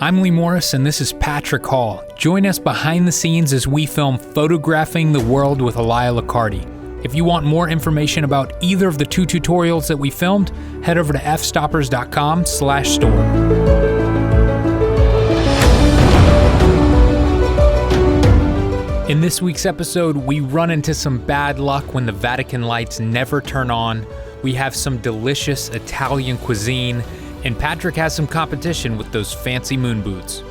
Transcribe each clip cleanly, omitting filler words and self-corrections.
I'm Lee Morris, and this is Patrick Hall. Join us behind the scenes as we film Photographing the World with Elia Locardi. If you want more information about either of the two tutorials that we filmed, head over to fstoppers.com/store. In this week's episode, we run into some bad luck when the Vatican lights never turn on. We have some delicious Italian cuisine, and Patrick has some competition with those fancy moon boots.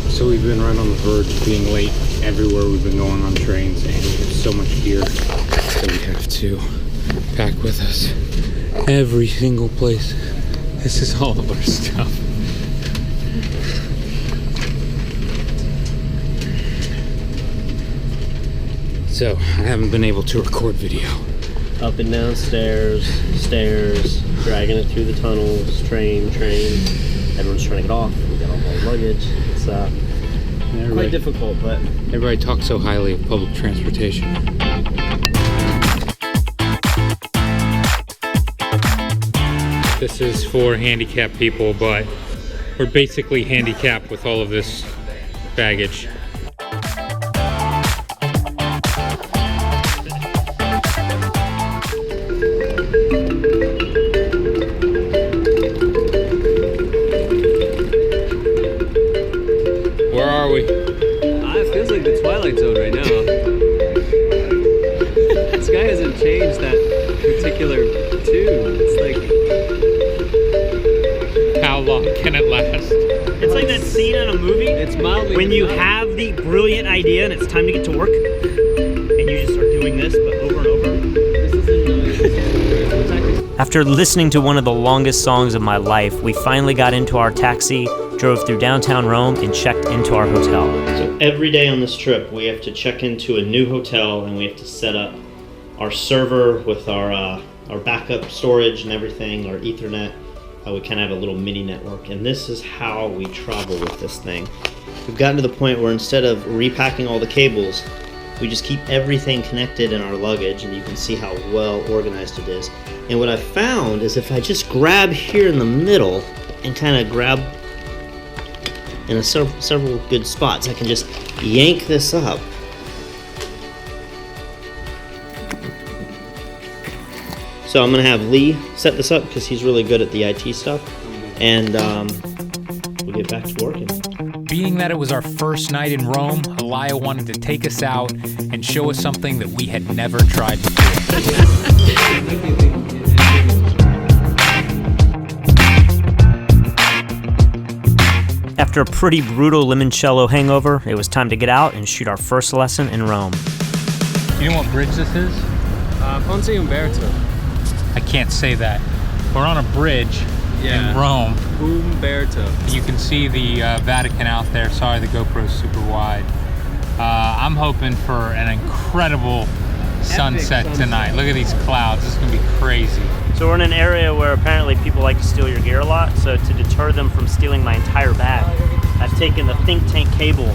So we've been right on the verge of being late everywhere we've been going on trains, and there's so much gear that we have to pack with us. Every single place. This is all of our stuff. So I haven't been able to record video. Up and down stairs, dragging it through the tunnels, train. Everyone's trying to get off. We got all our luggage. It's quite difficult, but everybody talks so highly of public transportation. This is for handicapped people, but we're basically handicapped with all of this baggage. Where are we? It feels like the Twilight Zone right now. The sky hasn't changed that particular tune. It's like... How long can it last? It's like that scene in a movie. It's mildly when you have the brilliant idea and it's time to get to work, and you just start doing this, but over and over. after listening to one of the longest songs of my life, we finally got into our taxi, drove through downtown Rome, and checked into our hotel. So every day on this trip, we have to check into a new hotel, and we have to set up our server with our backup storage and everything, our Ethernet. We kind of have a little mini network, and this is how we travel with this thing. We've gotten to the point where instead of repacking all the cables, we just keep everything connected in our luggage, and you can see how well organized it is. And what I found is if I just grab here in the middle and kind of grab in several good spots, I can just yank this up. So I'm going to have Lee set this up because he's really good at the IT stuff, and we'll get back to working. Being that it was our first night in Rome, Elia wanted to take us out and show us something that we had never tried before. After a pretty brutal limoncello hangover, it was time to get out and shoot our first lesson in Rome. You know what bridge this is? Ponte Umberto. I can't say that. We're on a bridge in Rome. Umberto. You can see the Vatican out there. Sorry, the GoPro's super wide. I'm hoping for an incredible sunset tonight. Look at these clouds. This is going to be crazy. So we're in an area where apparently people like to steal your gear a lot, so to deter them from stealing my entire bag, I've taken the think tank cable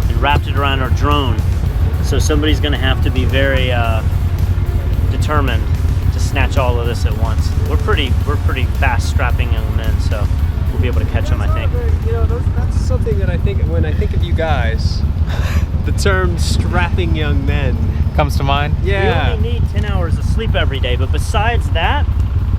and wrapped it around our drone. So somebody's going to have to be very determined to snatch all of this at once. We're pretty fast strapping young men, so we'll be able to catch them, I think. You know, that's something that I think, when I think of you guys, the term strapping young men comes to mind? Yeah. We only need 10 hours of sleep every day, but besides that,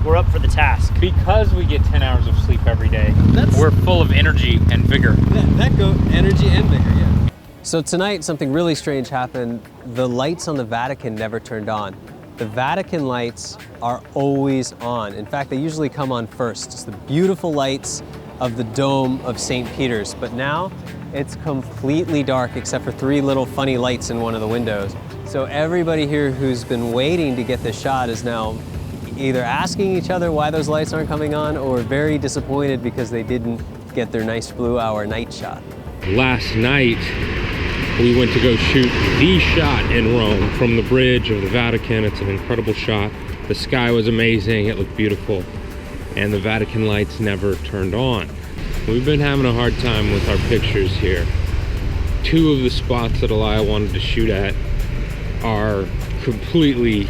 we're up for the task. Because we get 10 hours of sleep every day, we're full of energy and vigor. That go energy and vigor, yeah. So tonight, something really strange happened. The lights on the Vatican never turned on. The Vatican lights are always on. In fact, they usually come on first. It's the beautiful lights of the dome of St. Peter's, but now it's completely dark except for 3 little funny lights in one of the windows. So everybody here who's been waiting to get this shot is now either asking each other why those lights aren't coming on or very disappointed because they didn't get their nice blue hour night shot. Last night, we went to go shoot the shot in Rome from the bridge of the Vatican. It's an incredible shot. The sky was amazing, it looked beautiful, and the Vatican lights never turned on. We've been having a hard time with our pictures here. 2 of the spots that Elia wanted to shoot at are completely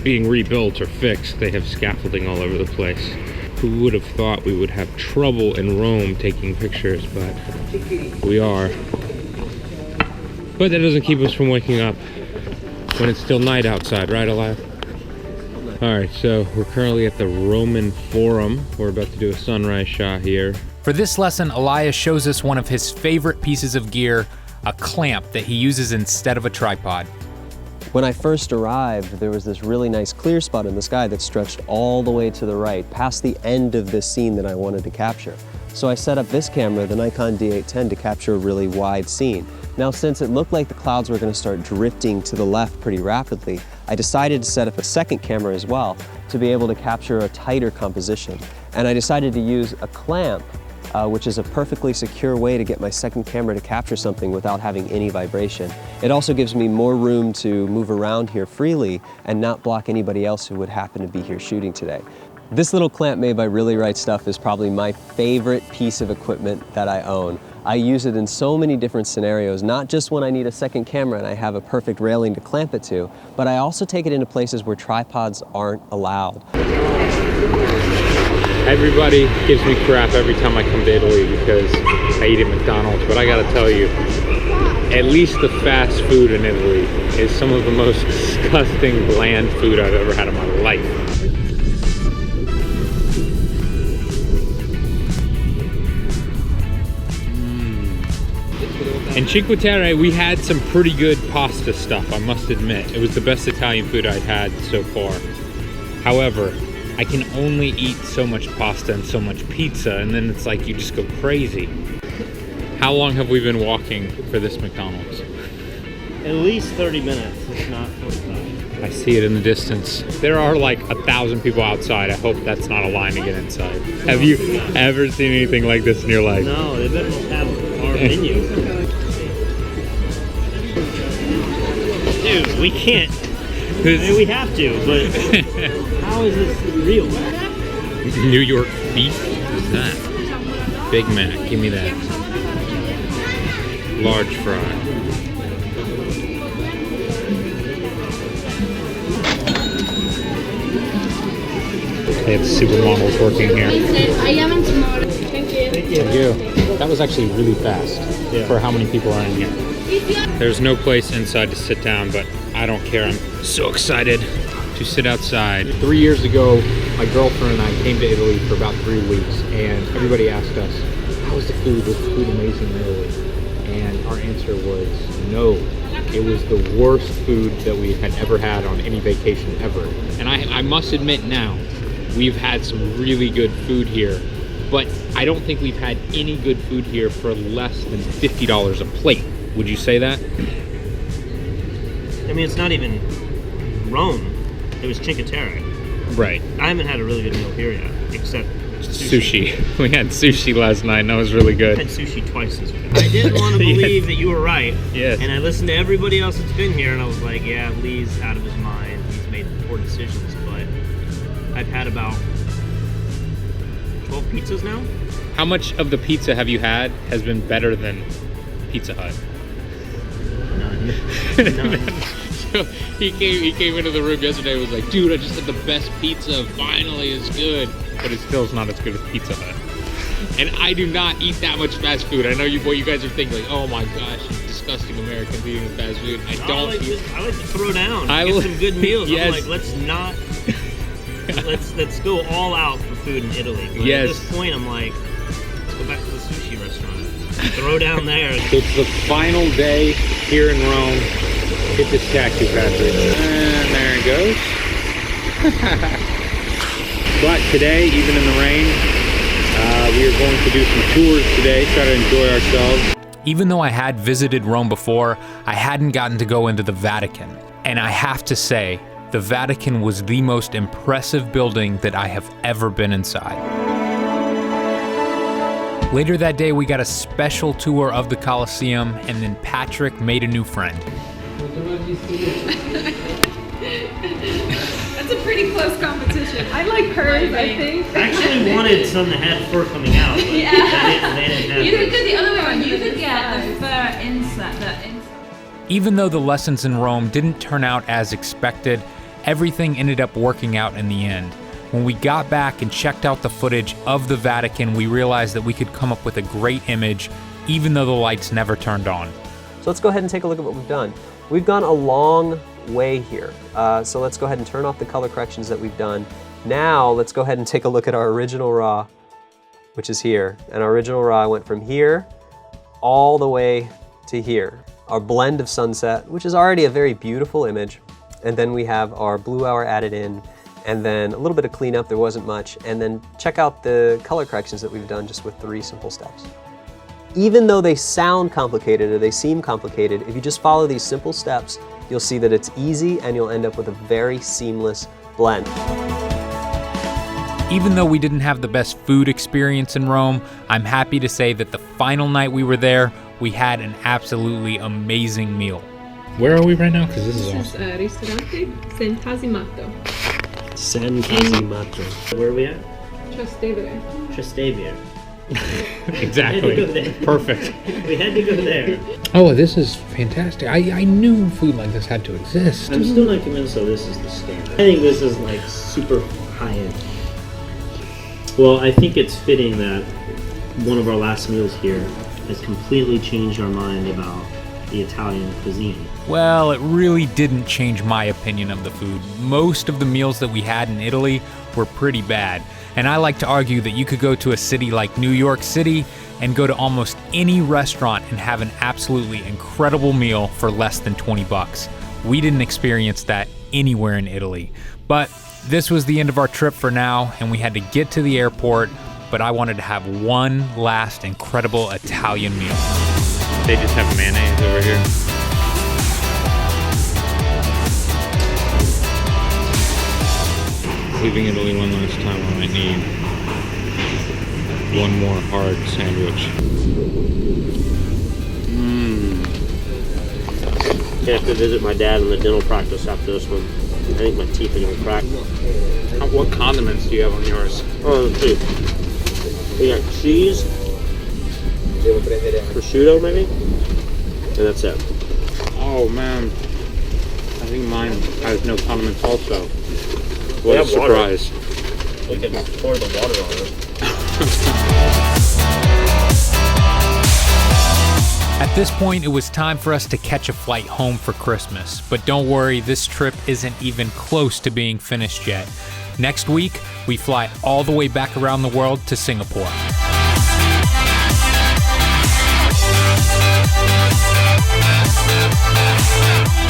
being rebuilt or fixed. They have scaffolding all over the place. Who would have thought we would have trouble in Rome taking pictures, but we are. But that doesn't keep us from waking up when it's still night outside, right, Elia? All right, so we're currently at the Roman Forum. We're about to do a sunrise shot here. For this lesson, Elia shows us one of his favorite pieces of gear, a clamp that he uses instead of a tripod. When I first arrived, there was this really nice clear spot in the sky that stretched all the way to the right, past the end of this scene that I wanted to capture. So I set up this camera, the Nikon D810, to capture a really wide scene. Now, since it looked like the clouds were going to start drifting to the left pretty rapidly, I decided to set up a second camera as well to be able to capture a tighter composition. And I decided to use a clamp, which is a perfectly secure way to get my second camera to capture something without having any vibration. It also gives me more room to move around here freely and not block anybody else who would happen to be here shooting today. This little clamp made by Really Right Stuff is probably my favorite piece of equipment that I own. I use it in so many different scenarios, not just when I need a second camera and I have a perfect railing to clamp it to, but I also take it into places where tripods aren't allowed. Everybody gives me crap every time I come to Italy because I eat at McDonald's, but I gotta tell you, at least the fast food in Italy is some of the most disgusting, bland food I've ever had in my life. In Cinque Terre, we had some pretty good pasta stuff, I must admit. It was the best Italian food I'd had so far. However, I can only eat so much pasta and so much pizza, and then it's like you just go crazy. How long have we been walking for this McDonald's? At least 30 minutes, if not 45. I see it in the distance. There are like 1,000 people outside. I hope that's not a line to get inside. Have you ever seen anything like this in your life? No, they better have our menu. Dude, we can't. I mean, we have to, but how is this real? New York beef? What's that? Big Mac, give me that. Large fry. Okay, the supermodel's working here. Thank you. That was actually really fast for how many people are in here. There's no place inside to sit down, but I don't care. I'm so excited to sit outside. 3 years ago, my girlfriend and I came to Italy for about 3 weeks, and everybody asked us, how was the food? Was the food amazing in Italy? And our answer was no. It was the worst food that we had ever had on any vacation ever. And I must admit now, we've had some really good food here, but I don't think we've had any good food here for less than $50 a plate. Would you say that? I mean, it's not even Rome. It was Cinque Terre. Right. I haven't had a really good meal here yet, except sushi. We had sushi last night, and that was really good. I had sushi twice this week. I didn't want to believe that you were right. Yes. And I listened to everybody else that's been here, and I was like, yeah, Lee's out of his mind. He's made poor decisions, but I've had about 12 pizzas now. How much of the pizza have you had has been better than Pizza Hut? None. So he came into the room yesterday and was like, dude, I just had the best pizza. Finally, it's good. But it still is not as good as Pizza Hut. And I do not eat that much fast food. I know what you guys are thinking, like, oh my gosh, disgusting Americans eating fast food. I like to throw down. Get some good meals. Yes. I'm like, let's go all out for food in Italy. But yes. At this point, I'm like, let's go back to the sushi restaurant. Throw down there. It's the final day here in Rome. Hit this taxi, Patrick. And there it goes. But today, even in the rain, we are going to do some tours today, try to enjoy ourselves. Even though I had visited Rome before, I hadn't gotten to go into the Vatican. And I have to say, the Vatican was the most impressive building that I have ever been inside. Later that day, we got a special tour of the Colosseum, and then Patrick made a new friend. That's a pretty close competition. I like hers, I think. I actually wanted some that had fur coming out, but yeah. they didn't have You could it. do the other way around. You could get the fur inside. Even though the lessons in Rome didn't turn out as expected, everything ended up working out in the end. When we got back and checked out the footage of the Vatican, we realized that we could come up with a great image, even though the lights never turned on. So let's go ahead and take a look at what we've done. We've gone a long way here. So let's go ahead and turn off the color corrections that we've done. Now let's go ahead and take a look at our original raw, which is here. And our original raw went from here all the way to here. Our blend of sunset, which is already a very beautiful image. And then we have our blue hour added in, and then a little bit of cleanup, there wasn't much. And then check out the color corrections that we've done just with 3 simple steps. Even though they sound complicated or they seem complicated, if you just follow these simple steps, you'll see that it's easy and you'll end up with a very seamless blend. Even though we didn't have the best food experience in Rome, I'm happy to say that the final night we were there, we had an absolutely amazing meal. Where are we right now? Because this is This awesome. is Ristorante Sant'Asimato. San Casimato. Where are we at? Trastevere. Trastevere. Exactly. We had to go there. Perfect. We had to go there. Oh, this is fantastic. I knew food like this had to exist. I'm still not convinced though this is the standard. I think this is like super high end. Well, I think it's fitting that one of our last meals here has completely changed our mind about the Italian cuisine. Well, it really didn't change my opinion of the food. Most of the meals that we had in Italy were pretty bad. And I like to argue that you could go to a city like New York City and go to almost any restaurant and have an absolutely incredible meal for less than 20 bucks. We didn't experience that anywhere in Italy. But this was the end of our trip for now, and we had to get to the airport, but I wanted to have one last incredible Italian meal. They just have mayonnaise over here. Leaving Italy one last time, I might need one more hard sandwich. I have to visit my dad in the dental practice after this one. I think my teeth are gonna crack. What condiments do you have on yours? Oh, let's see. We got cheese, prosciutto maybe, and that's it. Oh man, I think mine has no condiments also. We What a have water. surprise. We can pour the water on it. At this point, it was time for us to catch a flight home for Christmas. But don't worry, this trip isn't even close to being finished yet. Next week, we fly all the way back around the world to Singapore.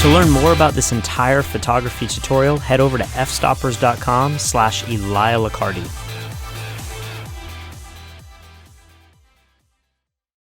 To learn more about this entire photography tutorial, head over to fstoppers.com/Elia Locardi.